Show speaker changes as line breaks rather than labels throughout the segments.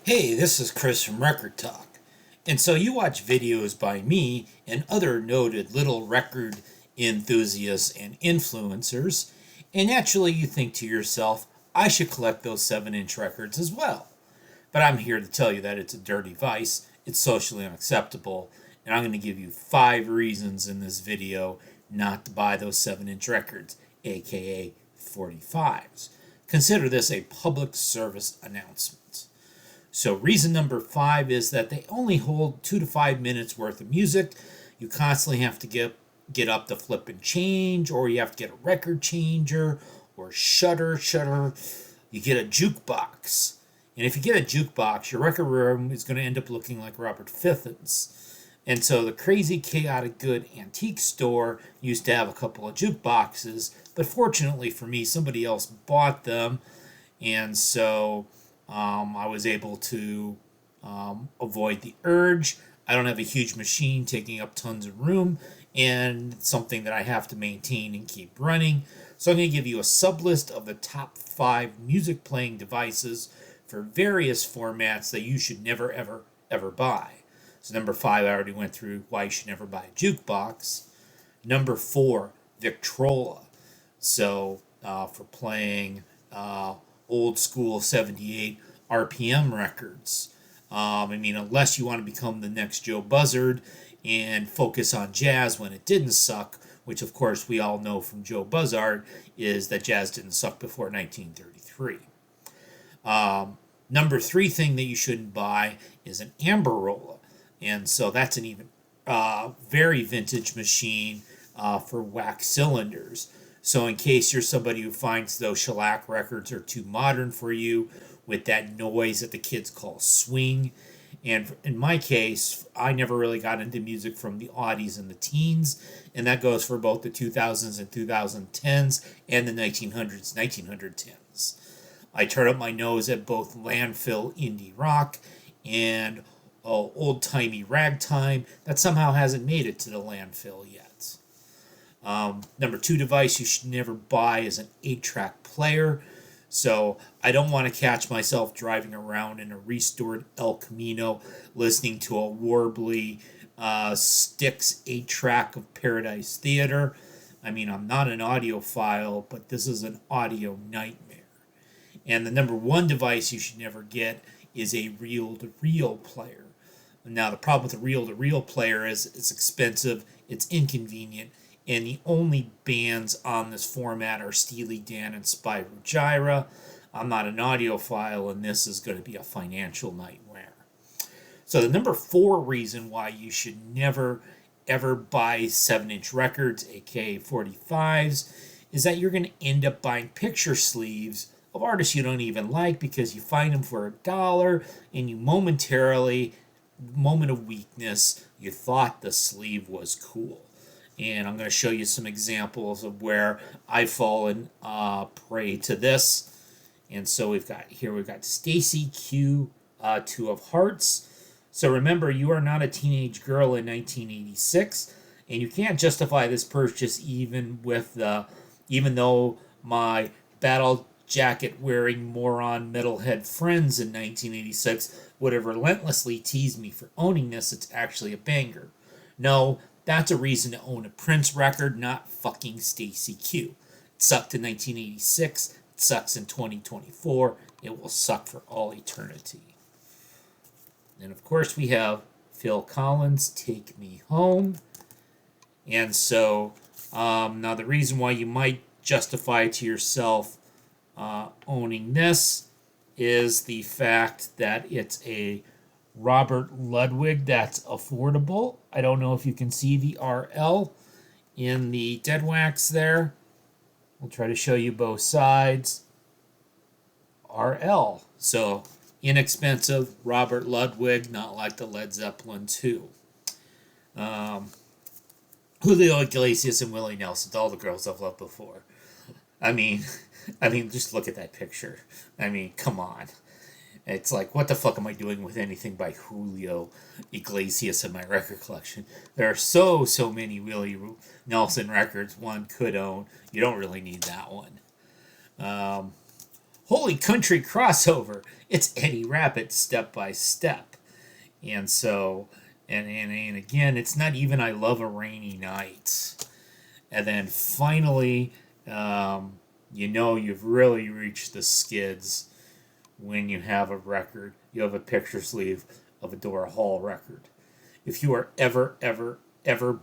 Hey, this is Chris from Record Talk. And so you watch videos by me and other noted little record enthusiasts and influencers, and naturally you think to yourself, I should collect those 7-inch records as well. But I'm here to tell you that it's a dirty vice, it's socially unacceptable, and I'm going to give you 5 reasons in this video not to buy those 7-inch records, aka 45s. Consider this a public service announcement. So, reason number 5 is that they only hold 2 to 5 minutes worth of music. You constantly have to get up to flip and change, or you have to get a record changer, or shutter. You get a jukebox. And if you get a jukebox, your record room is going to end up looking like Robert Fiffin's. And so the crazy, chaotic good antique store used to have a couple of jukeboxes, but fortunately for me, somebody else bought them, and so I was able to avoid the urge. I don't have a huge machine taking up tons of room, and it's something that I have to maintain and keep running. So I'm going to give you a sub list of the top 5 music playing devices for various formats that you should never, ever buy. So number 5, I already went through why you should never buy a jukebox. Number 4, Victrola. So for playing old school 78 RPM records. Unless you want to become the next Joe Buzzard and focus on jazz when it didn't suck, which of course we all know from Joe Buzzard is that jazz didn't suck before 1933. Number 3 thing that you shouldn't buy is an Amberola. And so that's an even very vintage machine for wax cylinders. So in case you're somebody who finds those shellac records are too modern for you with that noise that the kids call swing, and in my case, I never really got into music from the aughties and the teens, and that goes for both the 2000s and 2010s and the 1910s. I turn up my nose at both landfill indie rock and old-timey ragtime that somehow hasn't made it to the landfill yet. Number 2 device you should never buy is an 8-track player. So I don't want to catch myself driving around in a restored El Camino listening to a warbly Styx 8-track of Paradise Theater. I'm not an audiophile, but this is an audio nightmare. And the number 1 device you should never get is a reel-to-reel player. Now, the problem with a reel-to-reel player is it's expensive, it's inconvenient, and the only bands on this format are Steely Dan and Spyro Gyra. I'm not an audiophile, and this is going to be a financial nightmare. So the number 4 reason why you should never, ever buy 7-inch records, aka 45s, is that you're going to end up buying picture sleeves of artists you don't even like because you find them for $1 and you moment of weakness, you thought the sleeve was cool. And I'm going to show you some examples of where I've fallen prey to this. And so we've got Stacy Q, 2 of Hearts. So remember, you are not a teenage girl in 1986, and you can't justify this purchase even though my battle jacket wearing moron metalhead friends in 1986 would have relentlessly teased me for owning this. It's actually a banger. No, that's a reason to own a Prince record, not fucking Stacy Q. It sucked in 1986. It sucks in 2024. It will suck for all eternity. And of course, we have Phil Collins' Take Me Home. And so, now the reason why you might justify to yourself owning this is the fact that it's a Robert Ludwig that's affordable. I don't know if you can see the RL in the dead wax there. We'll try to show you both sides. RL. So inexpensive Robert Ludwig, not like the Led Zeppelin 2. Julio Iglesias and Willie Nelson, all the girls I've loved before. Just look at that picture. Come on. It's like, what the fuck am I doing with anything by Julio Iglesias in my record collection? There are so many Willie Nelson records one could own. You don't really need that one. holy country crossover. It's Eddie Rabbit Step by Step. And so, and again, it's not even I Love a Rainy Night. And then finally, you've really reached the skids when you have a record. You have a picture sleeve of a Dora Hall record. If you are ever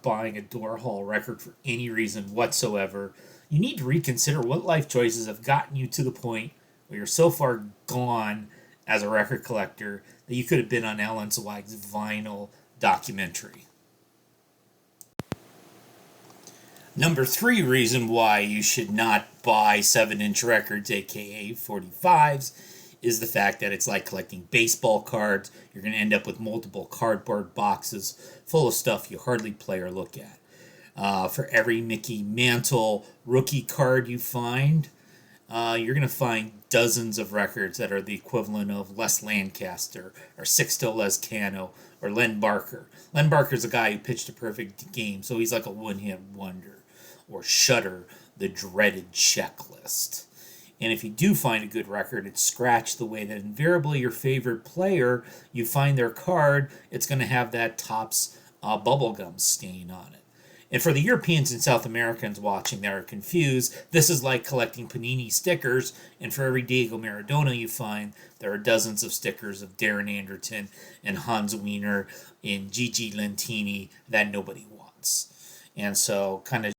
buying a Dora Hall record for any reason whatsoever, you need to reconsider what life choices have gotten you to the point where you're so far gone as a record collector that you could have been on Ellen Zweig's vinyl documentary. Number 3 reason why you should not buy 7-inch records, aka 45s, is the fact that it's like collecting baseball cards. You're going to end up with multiple cardboard boxes full of stuff you hardly play or look at. For every Mickey Mantle rookie card you find, you're going to find dozens of records that are the equivalent of Les Lancaster or Sixto Lezcano or Len Barker. Len Barker's a guy who pitched a perfect game, so he's like a one-hit wonder. Or Shutter, the dreaded checklist. And if you do find a good record, it's scratched the way that invariably your favorite player, you find their card, it's going to have that Topps bubblegum stain on it. And for the Europeans and South Americans watching that are confused, this is like collecting Panini stickers, and for every Diego Maradona you find, there are dozens of stickers of Darren Anderton and Hans Wiener and Gigi Lentini that nobody wants. And so kind of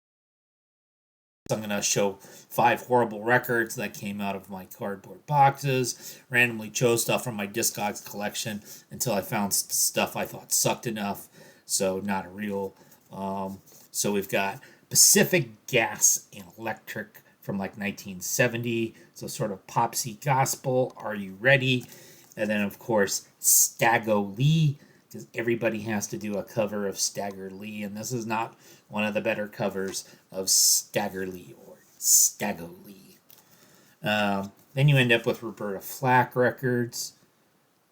I'm going to show 5 horrible records that came out of my cardboard boxes, randomly chose stuff from my Discogs collection until I found stuff I thought sucked enough, so not a real. So we've got Pacific Gas and Electric from like 1970, so sort of popsy gospel, Are You Ready? And then, of course, Stagger Lee, because everybody has to do a cover of Stagger Lee, and this is not one of the better covers of Stagger Lee or Stagger Lee. Then you end up with Roberta Flack records.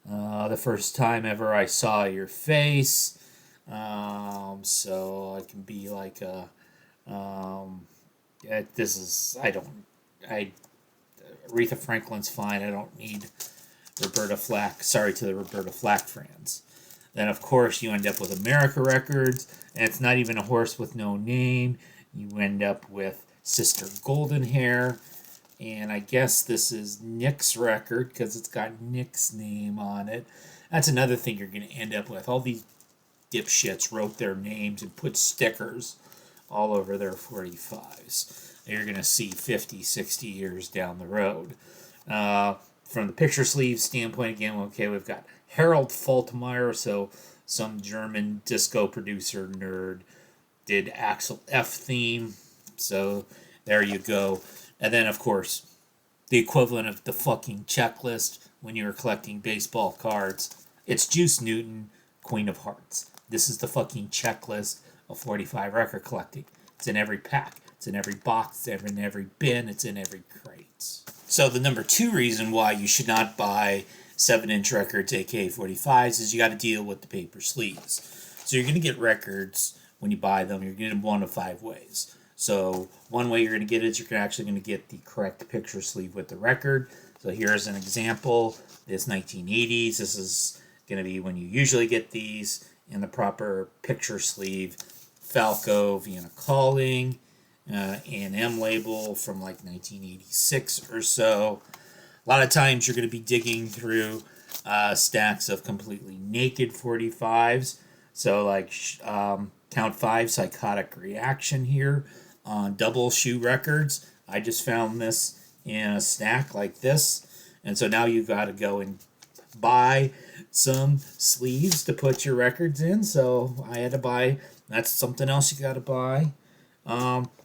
The First Time Ever I Saw Your Face. So I can be like Aretha Franklin's fine. I don't need Roberta Flack. Sorry to the Roberta Flack fans. Then, of course, you end up with America Records, and it's not even a horse with no name. You end up with Sister Golden Hair, and I guess this is Nick's record because it's got Nick's name on it. That's another thing you're going to end up with. All these dipshits wrote their names and put stickers all over their 45s. You're going to see 50, 60 years down the road. From the picture sleeve standpoint, again, okay, we've got Harold Faltermeyer, so some German disco producer nerd did Axel F theme, so there you go. And then, of course, the equivalent of the fucking checklist when you were collecting baseball cards. It's Juice Newton, Queen of Hearts. This is the fucking checklist of 45 record collecting. It's in every pack. It's in every box. It's in every bin. It's in every crate. So the number 2 reason why you should not buy 7-inch records, aka 45s, is you got to deal with the paper sleeves. So you're going to get records when you buy them. You're going to get them one of 5 ways. So one way you're going to get it is you're actually going to get the correct picture sleeve with the record. So here's an example. It's 1980s. This is going to be when you usually get these in the proper picture sleeve. Falco, Vienna Calling, A&M label from like 1986 or so. A lot of times you're going to be digging through stacks of completely naked 45s. So like Count 5 Psychotic Reaction here on Double Shoe Records. I just found this in a stack like this. And so now you've got to go and buy some sleeves to put your records in. So I had to buy, that's something else you got to buy.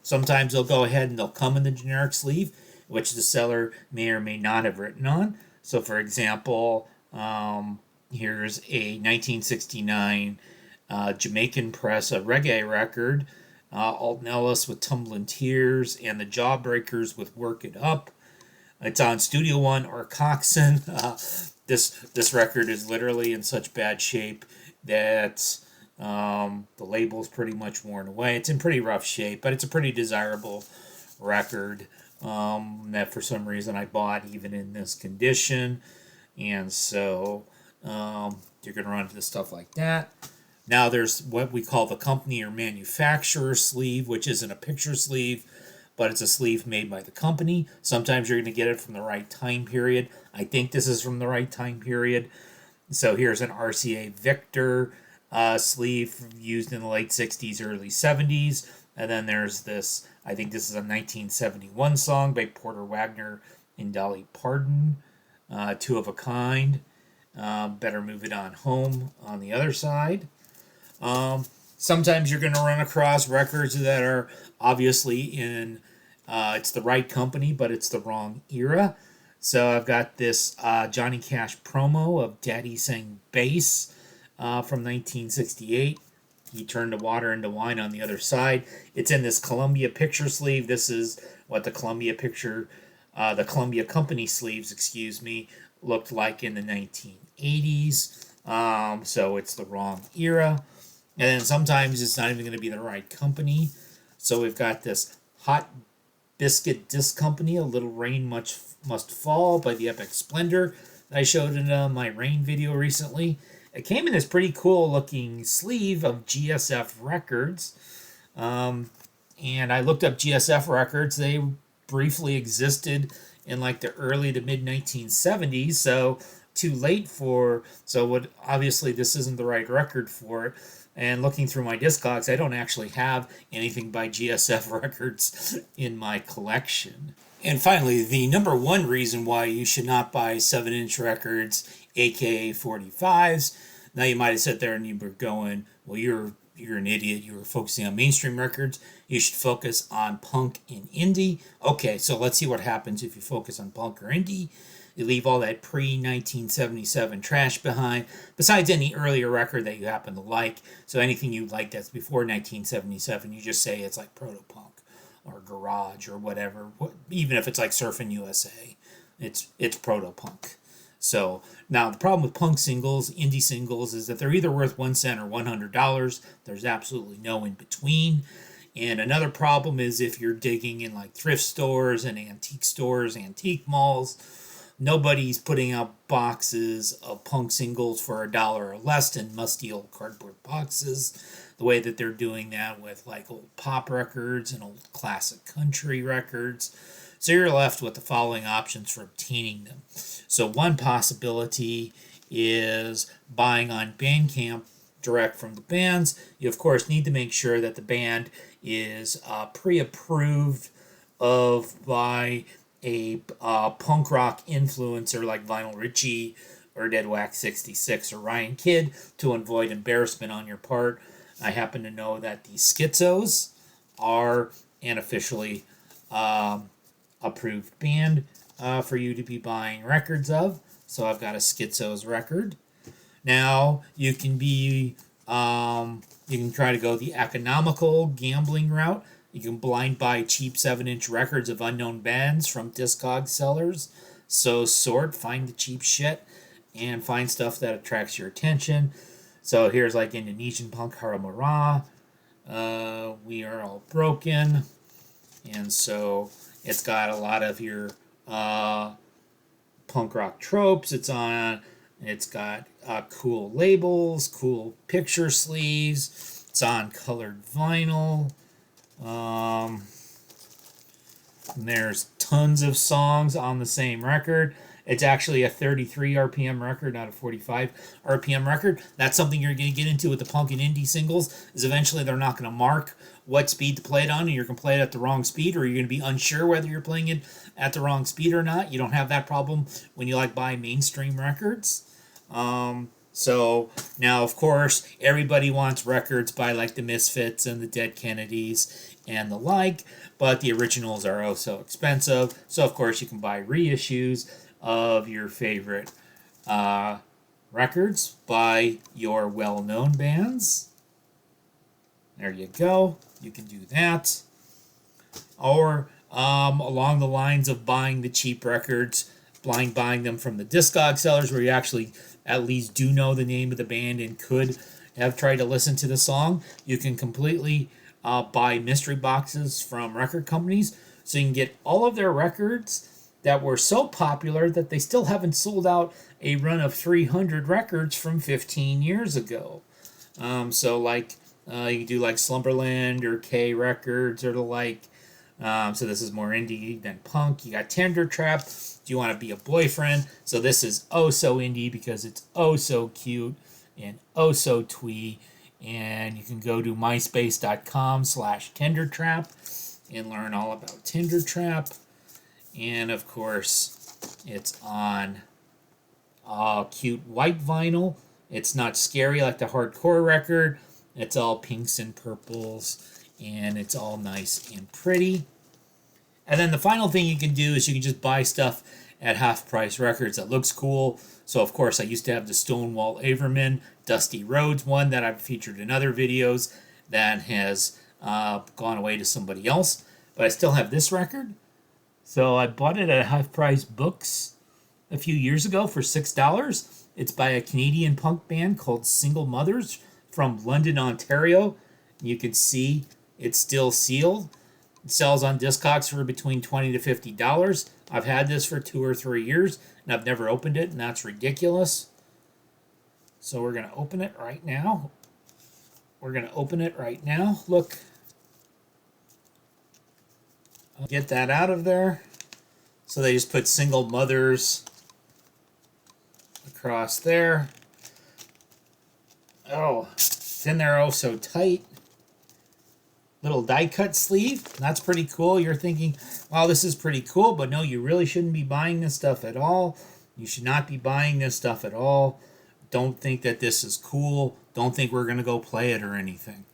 Sometimes they'll go ahead and they'll come in the generic sleeve, which the seller may or may not have written on. So, for example, here's a 1969 Jamaican press, a reggae record, Alton Ellis with Tumblin' Tears, and the Jawbreakers with Work It Up. It's on Studio One or Coxsone. This record is literally in such bad shape that the label's pretty much worn away. It's in pretty rough shape, but it's a pretty desirable record. that for some reason I bought even in this condition. And so you're going to run into stuff like that. Now there's what we call the company or manufacturer sleeve, which isn't a picture sleeve, but it's a sleeve made by the company. Sometimes you're going to get it from the right time period. I think this is from the right time period. So here's an RCA Victor sleeve used in the late 60s, early 70s. And then there's this, I think this is a 1971 song by Porter Wagner and Dolly Parton, Two of a Kind. Better Move It On Home on the other side. Sometimes you're going to run across records that are obviously in, it's the right company, but it's the wrong era. So I've got this Johnny Cash promo of Daddy Sang Bass from 1968. He turned the water into wine on the other side. It's in this Columbia picture sleeve. This is what the Columbia Company sleeves, looked like in the 1980s. So it's the wrong era. And then sometimes it's not even going to be the right company. So we've got this Hot Biscuit Disc Company, A Little Rain Must Fall by the Epic Splendor that I showed in my Rain video recently. It came in this pretty cool looking sleeve of GSF records. And I looked up GSF records. They briefly existed in like the early to mid 1970s. So too late obviously this isn't the right record for it. And looking through my Discogs, I don't actually have anything by GSF records in my collection. And finally, the number one reason why you should not buy 7-inch records, aka 45s. Now you might have sat there and you were going, well, you're an idiot. You were focusing on mainstream records. You should focus on punk and indie. Okay, so let's see what happens if you focus on punk or indie. You leave all that pre-1977 trash behind, besides any earlier record that you happen to like. So anything you like that's before 1977, you just say it's like proto-punk or garage or whatever. Even if it's like Surfin' USA, it's proto-punk. So now the problem with punk singles, indie singles, is that they're either worth 1 cent or $100. There's absolutely no in between. And another problem is if you're digging in like thrift stores and antique stores, antique malls, nobody's putting out boxes of punk singles for $1 or less in musty old cardboard boxes, the way that they're doing that with like old pop records and old classic country records. So you're left with the following options for obtaining them. So one possibility is buying on Bandcamp direct from the bands. You of course need to make sure that the band is pre-approved of by a punk rock influencer like Vinyl Richie or Dead Wax 66 or Ryan Kidd to avoid embarrassment on your part. I happen to know that the Schizos are an officially approved band for you to be buying records of. So I've got a Schizos record. Now you can try to go the economical gambling route. You can blind buy cheap 7-inch records of unknown bands from Discog sellers. So find the cheap shit and find stuff that attracts your attention. So here's like Indonesian punk Haramara. We Are All Broken. And so it's got a lot of your punk rock tropes. It's got cool labels, cool picture sleeves. It's on colored vinyl. And there's tons of songs on the same record. It's actually a 33 RPM record, not a 45 RPM record. That's something you're going to get into with the punk and indie singles, is eventually they're not going to mark what speed to play it on, and you're going to play it at the wrong speed, or you're going to be unsure whether you're playing it at the wrong speed or not. You don't have that problem when you buy mainstream records. So now, of course, everybody wants records by the Misfits and the Dead Kennedys and the like, but the originals are so expensive. So, of course, you can buy reissues of your favorite records by your well-known bands. There you go. You can do that. Or along the lines of buying the cheap records, blind buying them from the Discog sellers, where you actually at least do know the name of the band and could have tried to listen to the song. You can completely buy mystery boxes from record companies. So you can get all of their records that were so popular that they still haven't sold out a run of 300 records from 15 years ago. So like you can do like Slumberland or K Records or the like. So this is more indie than punk. You got Tender Trap. Do you want to be a boyfriend? So this is oh so indie because it's oh so cute and oh so twee. And you can go to myspace.com/tendertrap and learn all about Tender Trap. And of course, it's on cute white vinyl. It's not scary like the hardcore record. It's all pinks and purples, and it's all nice and pretty. And then the final thing you can do is you can just buy stuff at Half Price Records that looks cool. So of course I used to have the Stonewall Averman Dusty Rhodes one that I've featured in other videos that has gone away to somebody else. But I still have this record. So I bought it at Half Price Books a few years ago for $6. It's by a Canadian punk band called Single Mothers from London, Ontario. You can see it's still sealed. It sells on Discogs for between $20 to $50. I've had this for 2 or 3 years, and I've never opened it, and that's ridiculous. So we're going to open it right now. Look. I'll get that out of there. So they just put Single Mothers across there. Oh, it's in there oh so tight. Little die cut sleeve. That's pretty cool. You're thinking, wow, this is pretty cool, but no, you really shouldn't be buying this stuff at all. You should not be buying this stuff at all. Don't think that this is cool. Don't think we're going to go play it or anything.